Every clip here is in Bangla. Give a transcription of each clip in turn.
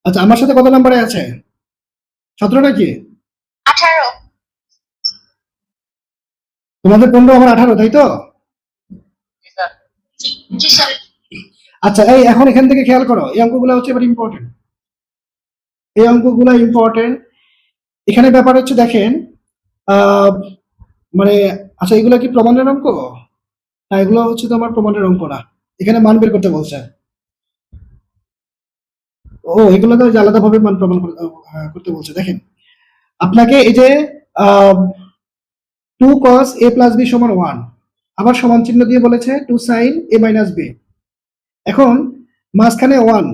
আচ্ছা, আমার সাথে কত নাম্বারে আছে? 17 নাকি? 18। তোমাদের 15, আমার 18, তাই তো? জি স্যার। আচ্ছা, এই এখন এখান থেকে খেয়াল করো, এই অঙ্কগুলো হচ্ছে এবার ইম্পর্টেন্ট। এই অঙ্কগুলো ইম্পর্টেন্ট। এখানে ব্যাপার হচ্ছে দেখেন, আহ, মানে আচ্ছা, এগুলো কি প্রমাণের অঙ্ক? না, এগুলো হচ্ছে তোমার প্রমাণের অঙ্ক না। এখানে মান বের করতে বলছে। ও, এগুলো তো আলাদাভাবে মান প্রমাণ করতে বলছে। দেখেন, আপনাকে এই যে 2 cos a প্লাস b সমান 1, আবার সমান চিহ্ন দিয়ে বলেছে 2 sin a মাইনাস b। এখন মাঝখানে 1,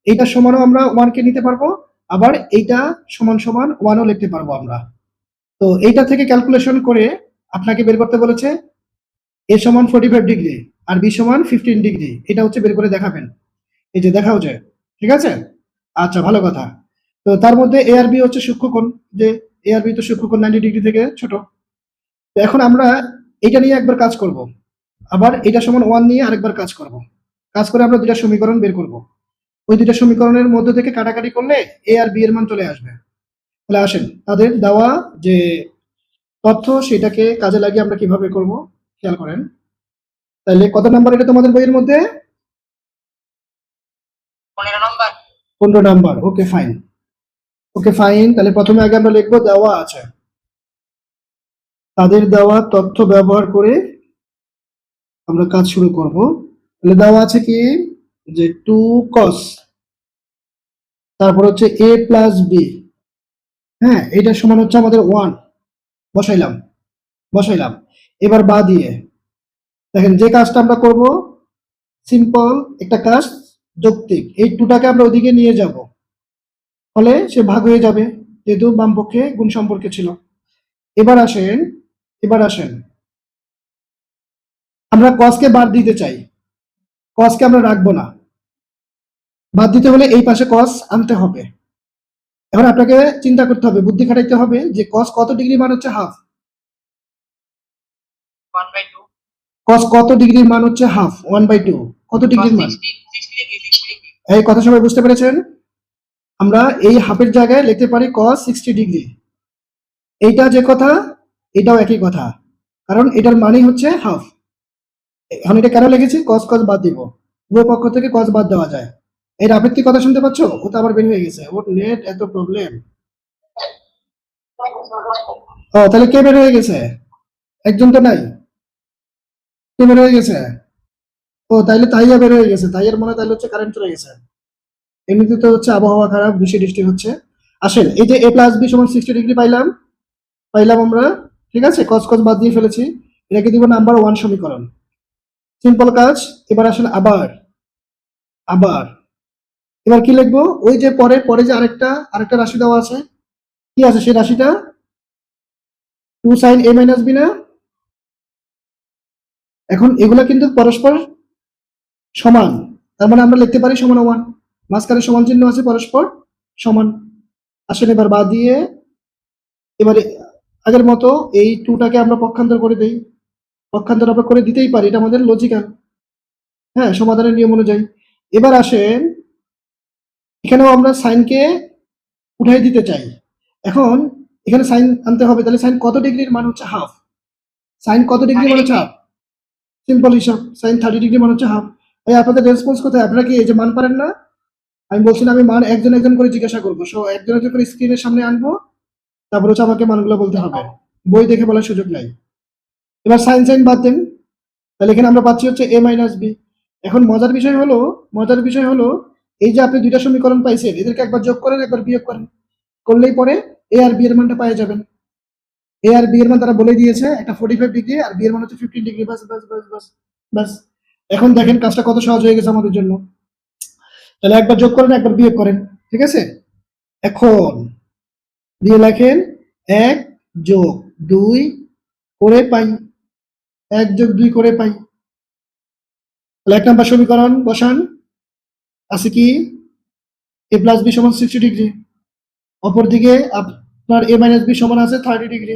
এইটা সমানও আমরা 1 কে নিতে পারবো, আবার এইটা সমান সমান 1 ও লিখতে পারবো আমরা। তো এইটা থেকে ক্যালকুলেশন করে আপনাকে বের করতে বলেছে a সমান 45 ডিগ্রি আর b সমান 15 ডিগ্রি। এটা হচ্ছে বের করে দেখাবেন। এই যে দেখাও যায়, ঠিক আছে? আচ্ছা, ভালো কথা। তো তার মধ্যে a আর b হচ্ছে সূক্ষ্মকোণ, যে a আর b তো সূক্ষ্মকোণ 90 ডিগ্রি থেকে ছোট। তো এখন আমরা এটা নিয়ে একবার কাজ করব, আবার এটা সমান 1 নিয়ে আরেকবার কাজ করব। কাজ করে আমরা দুইটা সমীকরণ বের করব। ওই দুইটা সমীকরণের মধ্যে থেকে কাটাকাটি করলে a আর b এর মান চলে আসবে। তাহলে আসেন তাদের দেওয়া যে তথ্য সেটাকে কাজে লাগিয়ে আমরা কিভাবে করব খেয়াল করেন। তাহলে কত নাম্বার এটা তোমাদের বইয়ের মধ্যে? 15 নম্বর। 15 number. Okay fine, okay fine. তাহলে প্রথমে আগে আমরা লিখবো দেওয়া আছে, তাদের দেওয়া তথ্য ব্যবহার করে আমরা কাজ শুরু করব। তাহলে দেওয়া আছে কি, যে 2 cos, তারপর হচ্ছে a প্লাস b, হ্যাঁ, এটা সমান হচ্ছে আমাদের 1, বসাইলাম বসাইলাম। এবার বা দিয়ে দেখেন যে কাজটা আমরা করব, সিম্পল একটা কাজ, যৌক্তিক। এই 2টাকে আমরা ওদিকে নিয়ে যাব, ফলে সে ভাগ হয়ে যাবে, যেহেতু বাম পক্ষে গুণ সম্পর্কে ছিল। এবার আসেন, এবার আসেন, আমরা কসকে বাদ দিতে চাই, কসকে আমরা রাখবো না। বাদ দিতে হলে এই পাশে কস আনতে হবে। এখন আপনাকে চিন্তা করতে হবে, বুদ্ধি খাটাইতে হবে যে কস কত ডিগ্রি মান হচ্ছে হাফ। 1/2। কস কত ডিগ্রির মান হচ্ছে হাফ? 1/2। কত ডিগ্রির মান? 60 ডিগ্রি। এই কথা সবাই বুঝতে পেরেছেন? আমরা এই হাফের জায়গায় লিখতে পারি cos 60 ডিগ্রি। এইটা যে কথা, এটাও একই কথা, কারণ এটার মানই হচ্ছে হাফ। এখন এটা কেন লিখেছি? cos cos বাদ দিব, উভয় পক্ষ থেকে cos বাদ দেওয়া যায়। এই রাফের কি কথা শুনতে পাচ্ছ? ও তো আবার বের হয়ে গেছে, ওর নেট এত প্রবলেম। ও, তাহলে কে বের হয়ে গেছে? একজন তো নাই। কে বের হয়ে গেছে? ও, তাইলে তাইয়া বের হয়ে গেছে। তাইয়ার মনে হয় তাইলে হচ্ছে কারেন্ট চলে গেছে। এমনিতে তো হচ্ছে আবহাওয়া খারাপ, বৃষ্টি টিষ্টি হচ্ছে। আসেন, এই যে a প্লাস b সমান 60 ডিগ্রি পাইলাম, পাইলাম আমরা, ঠিক আছে? কস কস বাদ দিয়ে ফেলেছি, এটাকে দিব নাম্বার 1 সমীকরণ। সিম্পল কাজ। এবার আসেন আবার, আবার এবার কি লিখবো? ওই যে পরে পরে যে আরেকটা আরেকটা রাশি দেওয়া আছে, কি আছে সেই রাশিটা? 2 sin a মাইনাস b না? এখন এগুলা কিন্তু পরস্পর সমান, তার মানে আমরা লিখতে পারি সমান 1, মাঝখানে সমান চিহ্ন আছে, পরস্পর সমান। আসেন এবার বাদ দিয়ে, এবারে আগের মতো এই 2টাকে আমরা পক্ষান্তর করে দেই। পক্ষান্তর আমরা করে দিতেই পারি, এটা আমাদের লজিক্যাল, হ্যাঁ, সমাধানের নিয়ম অনুযায়ী। এবার আসেন, এখানেও আমরা সাইনকে উঠাই দিতে চাই। এখন এখানে সাইন আনতে হবে, তাহলে সাইন কত ডিগ্রির মান হচ্ছে হাফ? সাইন কত ডিগ্রি মান হচ্ছে হাফ? সিম্পল হিসাব, সাইন 30 ডিগ্রি মান হচ্ছে হাফ। এই আপনাদের রেসপন্স কোথায়? আপনারা কি এই যে মান পারেন না? আমি বলছি না, আমি মান একজন একজন করে জিজ্ঞাসা করবো, সো একজন একজন করে স্ক্রিনের সামনে আনবো, তারপর হচ্ছে আমাকে মানগুলো বলতে হবে, বই দেখে বলার সুযোগ নাই। এবার সাইন সাইন বাদ দেন, তাহলে এখানে আমরা পাচ্ছি হচ্ছে a মাইনাস b। এখন মজার বিষয় হলো এই যে আপনি দুইটা সমীকরণ পাইছেন, এদেরকে একবার যোগ করেন একবার বিয়োগ করেন, করলেই পরে a আর b এর মানটা পেয়ে যাবেন। a আর b এর মান তারা বলে দিয়েছে, একটা 45 ডিগ্রি আর b এর মান হচ্ছে 15 ডিগ্রি। বাস বাস বাস বাস বাস। এখন দেখেন কাজটা কত সহজ হয়ে গেছে আমাদের জন্য। তাহলে একবার যোগ করেন একবার বিয়োগ করেন, ঠিক আছে? এখন দিয়ে লেখেন 1 যোগ 2 করে পাই, 1 যোগ 2 করে পাই। তাহলে 1 নম্বর সমীকরণ বসান, আছে কি a প্লাস b সমান 60 ডিগ্রি, অপরদিকে আপনার a মাইনাস b সমান আছে 30 ডিগ্রি।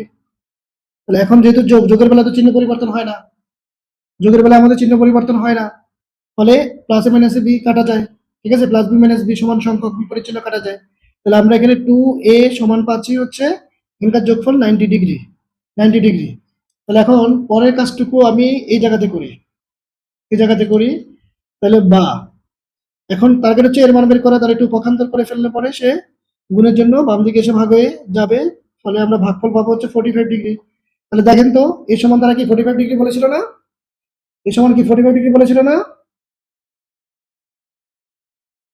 তাহলে এখন যেহেতু যোগের বেলা তো চিহ্ন পরিবর্তন হয় না, যোগের বেলা আমাদের চিহ্ন পরিবর্তন হয় না, ফলে প্লাসে মাইনাসে b কাটা যায়, ঠিক আছে, প্লাস বি মাইনাস বি সমান সংখ্যক বিপরীত চিহ্ন কাটা যায়। তাহলে আমরা এখানে 2a সমান পাচ্ছি হচ্ছে এখানকার যোগফল 90 ডিগ্রি, 90 ডিগ্রি। তাহলে এখন পরের কাজটুকু আমি এই জায়গাতে করি, এই জায়গাতে করি। তাহলে বা এখন টার্গেট হচ্ছে এর মান বের করা, তাহলে একটু পক্ষান্তর করে ফেললে পরে সে গুণের জন্য বাম দিকে এসে ভাগ হয়ে যাবে। ফলে আমরা ভাগফল পাবো হচ্ছে 45 ডিগ্রি। তাহলে দেখেন তো এই সমান তারা কি 45 ডিগ্রি বলেছিল না? এই সমান কি 45 ডিগ্রি বলেছিল না?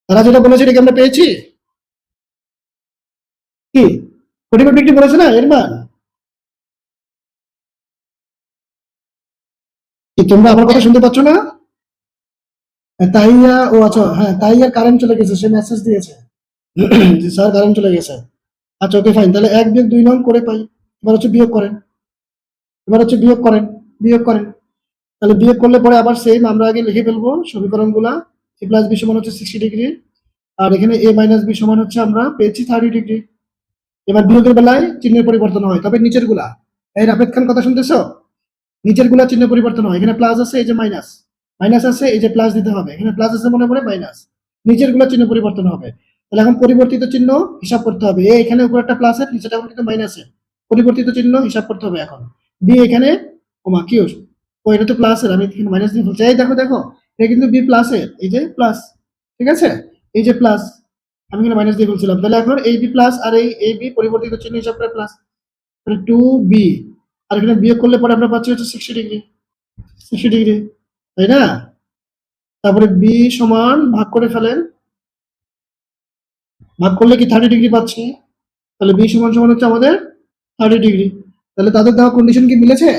তারা যেটা বলেছে এটা কি আমরা পেয়েছি? কি 45 ডিগ্রি বলেছে না এর মান? কি তোমরা আমার কথা শুনতে পাচ্ছ না? তাইয়া, ও আচ্ছা হ্যাঁ, তাইয়ার কারেন্ট চলে গেছে, সে মেসেজ দিয়েছে যে স্যার কারেন্ট চলে গেছে। আচ্ছা ওকে ফাইন, তাহলে 1 বিয়োগ 2 নং করে পাই। এবার হচ্ছে বিয়োগ করেন, এবার হচ্ছে বিয়োগ করেন, বিয়োগ করেন। তাহলে বিয়োগ করলে পরে আবার সেম আমরা আগে লিখে ফেলবো সমীকরণগুলা। এ প্লাস বি সমান হচ্ছে 60 ডিগ্রি, আর এখানে এ মাইনাস বি সমান হচ্ছে আমরা পেয়েছি 30 ডিগ্রি। এবার বিয়োগের বেলায় চিহ্নের পরিবর্তন হয়, তবে নিচের গুলা, এই রাফেদ খান কথা শুনতেছো? নিচের গুলা চিহ্ন পরিবর্তন হয়, এখানে প্লাস আছে এই যে মাইনাস, মাইনাস আছে এই যে প্লাস দিতে হবে, এখানে প্লাস আছে মনে পড়ে মাইনাস, নিচের গুলা চিহ্ন পরিবর্তন হবে। তাহলে এখন পরিবর্তিত চিহ্ন হিসাব করতে হবে। এ এখানে উপরে একটা প্লাসের, নিচেটা কিন্তু মাইনাসের, পরিবর্তিত চিহ্ন হিসাব করতে হবে এখন। বি এখানে, ওমা কি ও এটা তো প্লাসের, আমি এখানে মাইনাস দিয়ে বলছি। এই দেখো দেখো, এটা কিন্তু বি প্লাসের, এই যে প্লাস, ঠিক আছে, এই যে প্লাস, আমি এখানে মাইনাস দিয়ে বলছিলাম। তাহলে এখন এই বি প্লাস আর এই বি পরিবর্তিত চিহ্ন হিসাব করে প্লাস, তাহলে 2b, আর এখানে বিয়োগ করলে পরে আমরা পাচ্ছি হচ্ছে 60 ডিগ্রি, 60 ডিগ্রি, তাই না? তারপরে বি সমান ভাগ করে ফেলেন, ভাগ করলে কি 30 ডিগ্রি পাচ্ছি। তাহলে বি সমান সমান হচ্ছে আমাদের 30 ডিগ্রি। তাহলে তাদের দেওয়া কন্ডিশন কি মিলেছে?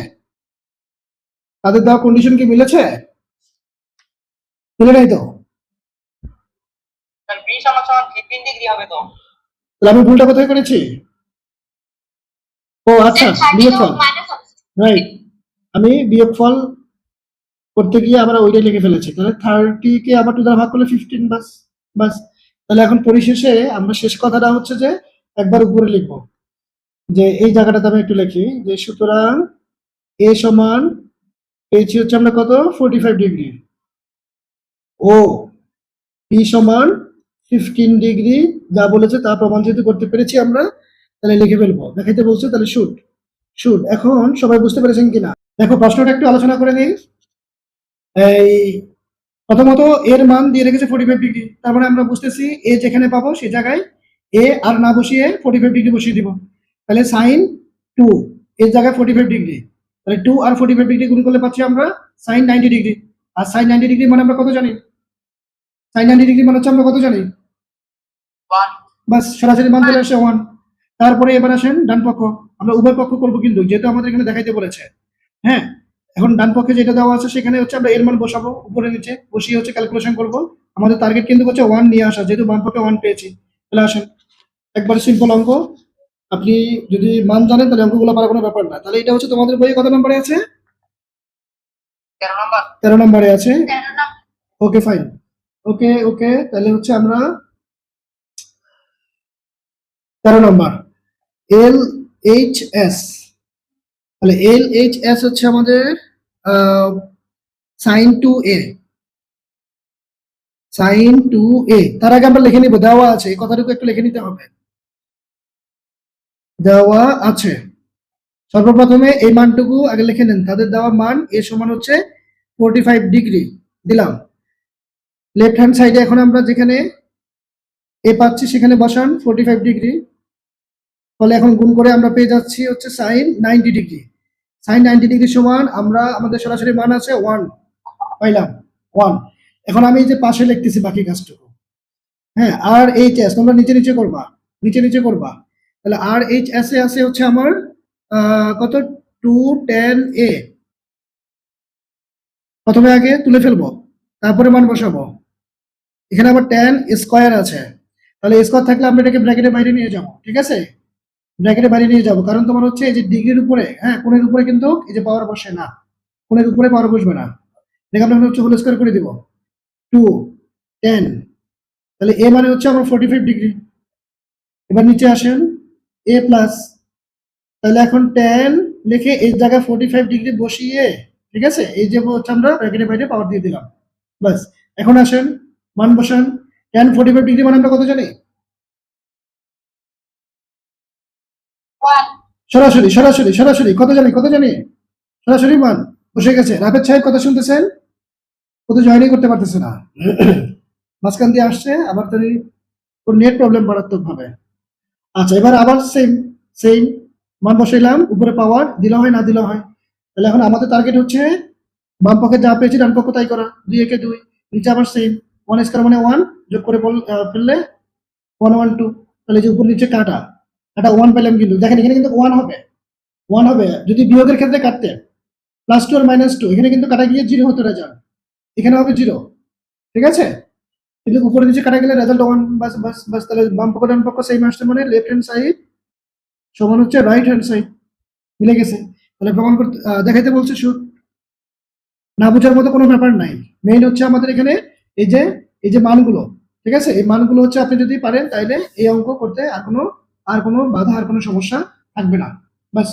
তাদের দেওয়া কন্ডিশন কি মিলেছে? মিলে নাই তো? স্যার বি সমান সমান 15 ডিগ্রি হবে তো। তাহলে আমি ভুলটা কোথায় করেছি? ও আচ্ছা, বিয়োগফল, রাইট, আমি বিয়োগফল করতে গিয়ে আমরা ওইটাই লিখে ফেলেছি। তাহলে 30 কে আবার 2 দ্বারা ভাগ করলে 15, বাস বাস। তাহলে এখন পরিশেষে আমরা শেষ কথাটা হচ্ছে যে একবার উপরে লিখবো, যে এই জায়গাটাতে আমি একটু লিখি যে সুতরাং এ সমান পেয়েছি হচ্ছে আমরা কত 45 ডিগ্রি, ও পি সমান 15 ডিগ্রি, যা বলেছে তা প্রমাণ যেহেতু করতে পেরেছি আমরা, তাহলে লিখে ফেলবো। দেখাইতে বলছে, তাহলে শুট, শুট। এখন সবাই বুঝতে পেরেছেন কিনা দেখো, প্রশ্নটা একটু আলোচনা করে নিই। এই প্রথমত এর মান দিয়ে রেখেছে 45 ডিগ্রি, তার মানে আমরা বুঝতেছি এ যেখানে পাবো সেই জায়গায় এ আর না বসিয়ে 45 ডিগ্রি বসিয়ে দিব। তাহলে সাইন 2 এর জায়গায় 45 ডিগ্রি, তাহলে 2 আর 45 ডিগ্রি গুণ করলে পাচ্ছি আমরা সাইন 90 ডিগ্রি। আর সাইন 90 ডিগ্রি মানে আমরা কত জানি? সাইন 90 ডিগ্রি মানে হচ্ছে আমরা কত জানি? 1 বাস, সরাসরি মান চলে আসে 1। তারপরে এবার আসেন ডান পক্ষ, আমরা উভয় পক্ষ করবো কিন্তু, যেহেতু আমাদের এখানে দেখাইতে বলেছে। হ্যাঁ, এখন ডান পক্ষে যেটা দেওয়া আছে সেখানে হচ্ছে আমরা এর মান বসাবো, উপরে নিচে বসিয়ে হচ্ছে ক্যালকুলেশন করব। আমাদের টার্গেট কিন্তু হচ্ছে 1 নিয়ে আসা, যেহেতু বাম পক্ষে 1 পেয়েছি। তাহলে আসেন একবার সিম্পল অঙ্ক, আপনি যদি মান জানেন তাহলে অঙ্কগুলো পারার কোনো ব্যাপার না। তাহলে এটা হচ্ছে তোমাদের বইয়ে কত নম্বরে আছে? 13 নম্বর। 13 নম্বরে আছে। 13 নম্বর। ওকে ফাইন, ওকে ওকে, তাহলে হচ্ছে আমরা 13 নম্বর এল এইচ এস। তাহলে এল এইচ এস হচ্ছে আমাদের সাইন 2a, সাইন 2a। তার আগে আমরা লিখে নিব, দেওয়া আছে, এই কথাটুকু একটু লিখে নিতে হবে, দেওয়া আছে। সর্বপ্রথমে এই মানটুকু আগে লিখে নেন, তাদের দেওয়া মান এ সমান হচ্ছে 45 ডিগ্রি দিলাম। লেফট হ্যান্ড সাইডে এখন আমরা যেখানে এ পাচ্ছি সেখানে বসান 45 ডিগ্রি, ফলে এখন গুণ করে আমরা পেয়ে যাচ্ছি হচ্ছে সাইন 90 ডিগ্রি। সাইন 90 ডিগ্রি সমান আমরা আমাদের সরাসরি মান আছে 1 পাইলাম, 1। এখন আমি এই যে পাশে লিখতেছি বাকি কাজটুকু, হ্যাঁ, আর এইচ এস তোমরা নিচে নিচে করবা, নিচে নিচে করবা। তাহলে আর এইচ এস এ আছে হচ্ছে আমার কত 210a। প্রথমে আগে তুলে ফেলবো, তারপরে মান বসাবো। এখানে আবার 10 স্কয়ার আছে, তাহলে স্কয়ার থাকলে আমরা এটাকে ব্র্যাকেটের বাইরে নিয়ে যাব, ঠিক আছে, ব্র্যাকেটের বাইরে নিয়ে যাব। কারণ তোমার হচ্ছে এই যে ডিগ্রির উপরে, হ্যাঁ, কোণের উপরে কিন্তু এই যে পাওয়ার বসে না, কোণের উপরে পাওয়ার বসবে না। এটাকে আমরা হচ্ছে হোল স্কয়ার করে দিব 210, তাহলে এ মানে হচ্ছে আমার 45 ডিগ্রি। এবার নিচে আসেন এ প্লাস, তাহলে এখন 10 লিখে এই জায়গায় 45 ডিগ্রি বসিয়ে, ঠিক আছে, এই যে হচ্ছে আমরা ব্র্যাকেটের বাইরে পাওয়ার দিয়ে দিলাম, বাস। এখন আসেন মান বসান, tan 45 ডিগ্রি মানে আমরা কত জানি? ওয়ান সরাসরি সরাসরি সরাসরি কত জানি সরাসরি মান বসে গেছে। রাফেদ সাহেব কথা শুনতেছেন? ও তো জয়েনই করতে পারতেছে না। মাঝখান দিয়ে আসছে আবার তারই ওর নেট প্রবলেম মারাত্মক ভাবে। আচ্ছা এবার আবার সেম মান বসাইলাম, উপরে পাওয়ার দিলে হয় না দিলে হয়। তাহলে এখন আমাদের টার্গেট হচ্ছে বাম পক্ষে যা পেয়েছি ডান পক্ষ তাই করা। 2 একে 2, নিচে আবার সেম 1 স্কয়ার মানে 1, যোগ করে ফেললে 1 1 2। তাহলে যে উপর নিচে কাটা 1 পেলাম, কিন্তু দেখেন এখানে কিন্তু 1 হবে যদি বিয়োগের ক্ষেত্রে কাটতে, +2 আর -2 এখানে কিন্তু কাটা গিয়ে 0 হতো রেজাল্ট, এখানে হবে 0। ঠিক আছে, কিন্তু উপরে নিচে কাটা গেলে রেজাল্ট 1। বাস বাস বাস, তাহলে বাম পক্ষ ডান পক্ষ সেম আসছে মানে লেফট হ্যান্ড সাইড সমান হচ্ছে রাইট হ্যান্ড সাইড, মিলে গেছে। তাহলে প্রমাণ করতে দেখাইতে বলছে শুট, না বোঝার মতো কোনো ব্যাপার নাই। মেইন হচ্ছে আমাদের এখানে এই যে মানগুলো, ঠিক আছে, এই মানগুলো হচ্ছে আপনি যদি পারেন তাইলে এই অঙ্ক করতে আর কোনো বাধা আর কোনো সমস্যা থাকবে না। বাস।